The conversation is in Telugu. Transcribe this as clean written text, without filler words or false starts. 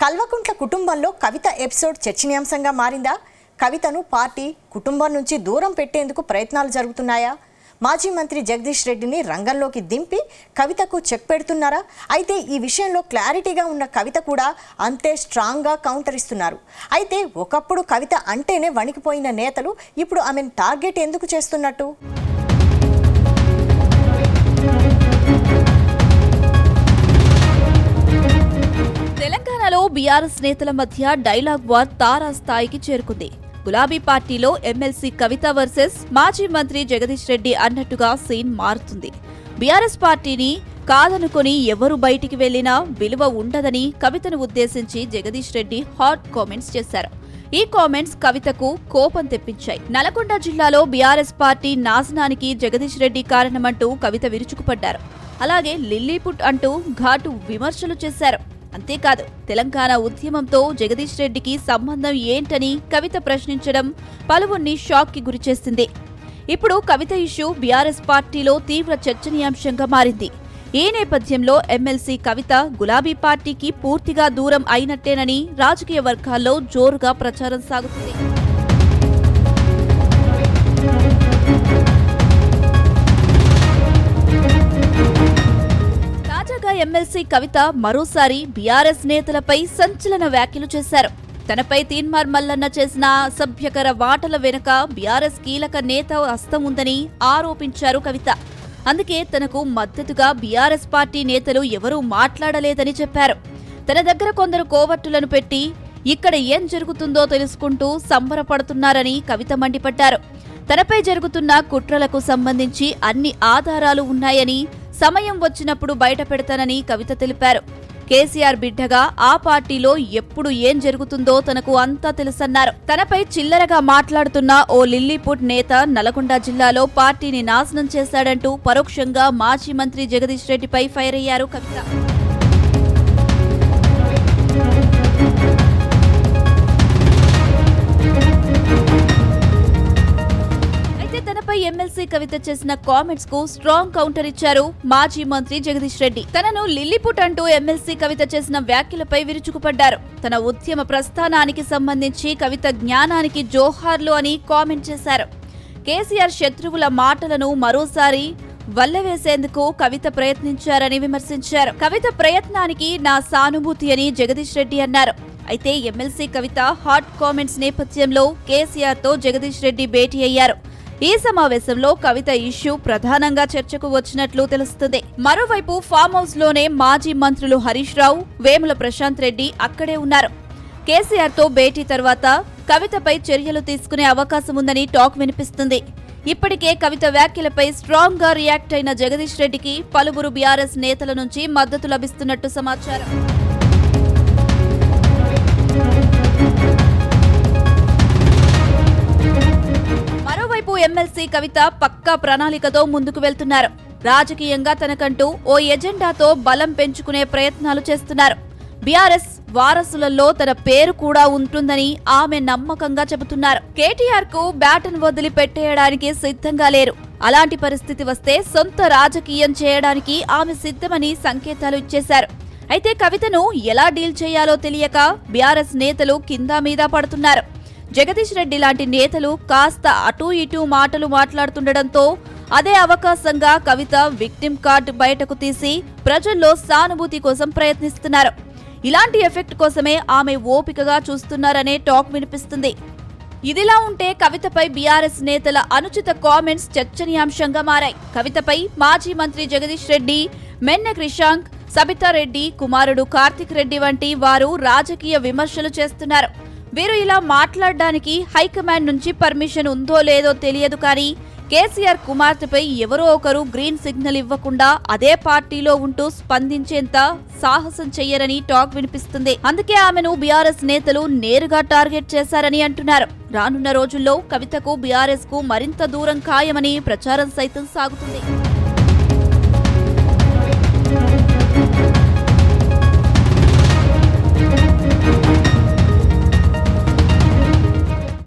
కల్వకుంట్ల కుటుంబంలో కవిత ఎపిసోడ్ చర్చనీయాంశంగా మారిందా? కవితను పార్టీ కుటుంబం నుంచి దూరం పెట్టేందుకు ప్రయత్నాలు జరుగుతున్నాయా? మాజీ మంత్రి జగదీష్ రెడ్డిని రంగంలోకి దింపి కవితకు చెక్ పెడుతున్నారా? అయితే ఈ విషయంలో క్లారిటీగా ఉన్న కవిత కూడా అంతే స్ట్రాంగ్గా కౌంటర్ ఇస్తున్నారు. అయితే ఒకప్పుడు కవిత అంటేనే వణికిపోయిన నేతలు ఇప్పుడు ఆమెను టార్గెట్ ఎందుకు చేస్తున్నట్టు? తెలంగాణలో బీఆర్ఎస్ నేతల మధ్య డైలాగ్ వార్ తారాస్థాయికి చేరుకుంది. గులాబీ పార్టీలో ఎమ్మెల్సీ కవిత వర్సెస్ మాజీ మంత్రి జగదీష్ రెడ్డి అన్నట్టుగా సీన్ మారుతుంది. బీఆర్ఎస్ పార్టీని కాదనుకొని ఎవరు బయటికి వెళ్లినా విలువ ఉండదని కవితను ఉద్దేశించి జగదీష్ రెడ్డి హాట్ కామెంట్స్ చేశారు. ఈ కామెంట్స్ కవితకు కోపం తెప్పించాయి. నల్గొండ జిల్లాలో బీఆర్ఎస్ పార్టీ నాశనానికి జగదీష్ రెడ్డి కారణమంటూ కవిత విరుచుకుపడ్డారు. అలాగే లిల్లీపుట్ అంటూ ఘాటు విమర్శలు చేశారు. అంతేకాదు తెలంగాణ ఉద్యమంతో జగదీష్ రెడ్డికి సంబంధం ఏంటని కవిత ప్రశ్నించడం పలువురిని షాక్ కి గురిచేసింది. ఇప్పుడు కవిత ఇష్యూ బీఆర్ఎస్ పార్టీలో తీవ్ర చర్చనీయాంశంగా మారింది. ఈ నేపథ్యంలో ఎమ్మెల్సీ కవిత గులాబీ పార్టీకి పూర్తిగా దూరం అయినట్టేనని రాజకీయ వర్గాల్లో జోరుగా ప్రచారం సాగుతుంది. ఎమ్మెల్సీ కవిత మరోసారి బీఆర్ఎస్ నేతలపై సంచలన వ్యాఖ్యలు చేశారు. తనపై తీన్మార్ మల్లన్న చేసిన అసభ్యకర వాటల వెనుక బీఆర్ఎస్ కీలక నేత హస్తం ఉందని ఆరోపించారు కవిత. అందుకే తనకు మద్దతుగా బీఆర్ఎస్ పార్టీ నేతలు ఎవరూ మాట్లాడలేదని చెప్పారు. తన దగ్గర కొందరు కోవర్టులను పెట్టి ఇక్కడ ఏం జరుగుతుందో తెలుసుకుంటూ సంబరపడుతున్నారని కవిత మండిపడ్డారు. తనపై జరుగుతున్న కుట్రలకు సంబంధించి అన్ని ఆధారాలు ఉన్నాయని, సమయం వచ్చినప్పుడు బయట పెడతానని కవిత తెలిపారు. కేసీఆర్ బిడ్డగా ఆ పార్టీలో ఎప్పుడు ఏం జరుగుతుందో తనకు అంతా తెలుసన్నారు. తనపై చిల్లరగా మాట్లాడుతున్న ఓ లిల్లీపుట్ నేత నల్గొండ జిల్లాలో పార్టీని నాశనం చేశాడంటూ పరోక్షంగా మాజీ మంత్రి జగదీష్ రెడ్డిపై ఫైర్ అయ్యారు కవిత. ఎమ్మెల్సీ కవిత చేసిన కామెంట్స్ కు స్ట్రాంగ్ కౌంటర్ ఇచ్చారు మాజీ మంత్రి జగదీష్ రెడ్డి. తనను లిల్లీపుట్ అంటూ ఎమ్మెల్సీ కవిత చేసిన వ్యాఖ్యలపై విరుచుకుపడ్డారు. తన ఉద్యమ ప్రస్థానానికి సంబంధించి కవిత జ్ఞానానికి జోహార్లు అని కామెంట్ చేశారు. కేసీఆర్ శత్రువుల మాటలను మరోసారి వల్లవేసేందుకు కవిత ప్రయత్నించారని విమర్శించారు. కవిత ప్రయత్నానికి నా సానుభూతి అని జగదీష్ రెడ్డి అన్నారు. అయితే ఎమ్మెల్సీ కవిత హాట్ కామెంట్స్ నేపథ్యంలో కేసీఆర్ తో జగదీష్ రెడ్డి భేటీ అయ్యారు. ఈ సమావేశంలో కవిత ఇష్యూ ప్రధానంగా చర్చకు వచ్చినట్లు తెలుస్తుంది. మరోవైపు ఫామ్ హౌస్ లోనే మాజీ మంత్రులు హరీష్ రావు, వేముల ప్రశాంత్ రెడ్డి అక్కడే ఉన్నారు. కేసీఆర్ తో భేటీ తర్వాత కవితపై చర్యలు తీసుకునే అవకాశం ఉందని టాక్ వినిపిస్తుంది. ఇప్పటికే కవిత వ్యాఖ్యలపై స్ట్రాంగ్ గా రియాక్ట్ అయిన జగదీష్ రెడ్డికి పలువురు బీఆర్ఎస్ నేతల నుంచి మద్దతు లభిస్తున్నట్టు సమాచారం. ఎమ్మెల్సీ కవిత పక్కా ప్రణాళికతో ముందుకు వెళ్తున్నారు. రాజకీయంగా తనకంటూ ఓ ఎజెండాతో బలం పెంచుకునే ప్రయత్నాలు చేస్తున్నారు. బీఆర్ఎస్ వారసులలో తన పేరు కూడా ఉంటుందని ఆమె నమ్మకంగా చెబుతున్నారు. కేటీఆర్ కు బ్యాటన్ వదిలి పెట్టేయడానికి సిద్ధంగా లేరు. అలాంటి పరిస్థితి వస్తే సొంత రాజకీయం చేయడానికి ఆమె సిద్ధమని సంకేతాలు ఇచ్చేశారు. అయితే కవితను ఎలా డీల్ చేయాలో తెలియక బీఆర్ఎస్ నేతలు కింద మీద పడుతున్నారు. జగదీష్ రెడ్డి లాంటి నేతలు కాస్త అటూ ఇటూ మాటలు మాట్లాడుతుండటంతో అదే అవకాశంగా కవిత విక్టిమ్ కార్డు బయటకు తీసి ప్రజల్లో సానుభూతి కోసం ప్రయత్నిస్తున్నారు. ఇలాంటి ఎఫెక్ట్ కోసమే ఆమె ఓపికగా చూస్తున్నారనే టాక్ వినిపిస్తుంది. ఇదిలా ఉంటే కవితపై బీఆర్ఎస్ నేతల అనుచిత కామెంట్స్ చర్చనీయాంశంగా మారాయి. కవితపై మాజీ మంత్రి జగదీష్ రెడ్డి, మెన్నె క్రిషాంక్, సబితారెడ్డి కుమారుడు కార్తిక్ రెడ్డి వంటి వారు రాజకీయ విమర్శలు చేస్తున్నారు. వీరు ఇలా మాట్లాడడానికి హైకమాండ్ నుంచి పర్మిషన్ ఉందో లేదో తెలియదు, కానీ కేసీఆర్ కుమార్తెపై ఎవరో ఒకరు గ్రీన్ సిగ్నల్ ఇవ్వకుండా అదే పార్టీలో ఉంటూ స్పందించేంత సాహసం చెయ్యరని టాక్ వినిపిస్తుంది. అందుకే ఆమెను బీఆర్ఎస్ నేతలు నేరుగా టార్గెట్ చేశారని అంటున్నారు. రానున్న రోజుల్లో కవితకు బీఆర్ఎస్ కు మరింత దూరం ఖాయమని ప్రచారం సైతం సాగుతుంది.